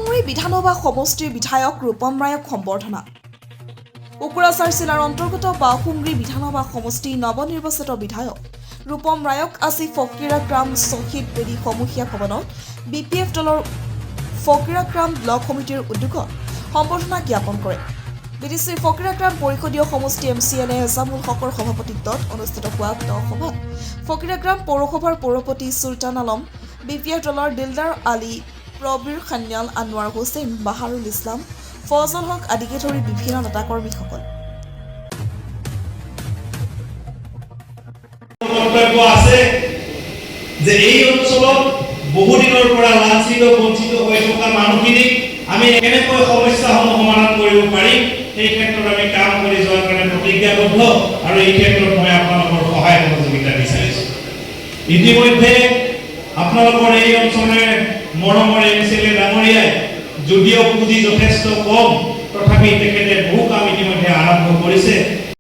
বাওকুংৰি বিধানসভা সমষ্টিৰ বিধায়ক ৰূপম ৰায়ক সম্বৰ্ধনা। কোকৰাঝাৰ জিলাৰ অন্তৰ্গত বাওকুংৰি বিধানসভা সমষ্টিৰ নৱনিৰ্বাচিত বিধায়ক ৰূপম ৰায়ক আজি ফকিৰাগ্ৰাম শ্বহীদ বেদী সমূহীয়া ভৱনত বিপিএফ দলৰ ফকিৰাগ্ৰাম ব্লক সমিতিৰ উদ্যোগত সম্বৰ্ধনা জ্ঞাপন কৰে। বিডিচিৰ ফকিৰাগ্ৰাম পৰিষদীয় সমষ্টি MCLA এজামুল হকৰ সভাপতিত্বত অনুষ্ঠিত হোৱা সভাত ফকিৰাগ্ৰাম পৌৰসভাৰ পৌৰপতি চুলতান আলম, বিপিএফ দলৰ দিলদাৰ আলী, প্ৰবীৰ খান্যাল, আনোৱাৰ হুছেইন, বাহাৰুল ইছলাম, ফজল হক আদিকে ধৰি বিভিন্ন নেতাকৰ্মীসকল। কৰ্তব্য আছে যে এই অঞ্চলত বহুদিনৰ পৰা লাঞ্ছিত বঞ্চিত হৈ থকা মানুহখিনিক আমি কেনেকৈ সমস্যাসমূহ সমাধান কৰিব পাৰিম সেই ক্ষেত্ৰত আমি কাম কৰি যোৱাৰ কাৰণে প্ৰতিজ্ঞাবদ্ধ আৰু এই ক্ষেত্ৰত মই আপোনালোকৰ সহায় সহযোগিতা বিচাৰিছোঁ। ইতিমধ্যে আপোনালোকৰ এই অঞ্চলৰে মৰমৰ MCLA ডাঙৰীয়াই যদিও পুঁজি যথেষ্ট কম তথাপি তেখেতে বহু কাম ইতিমধ্যে আৰম্ভ কৰিছে।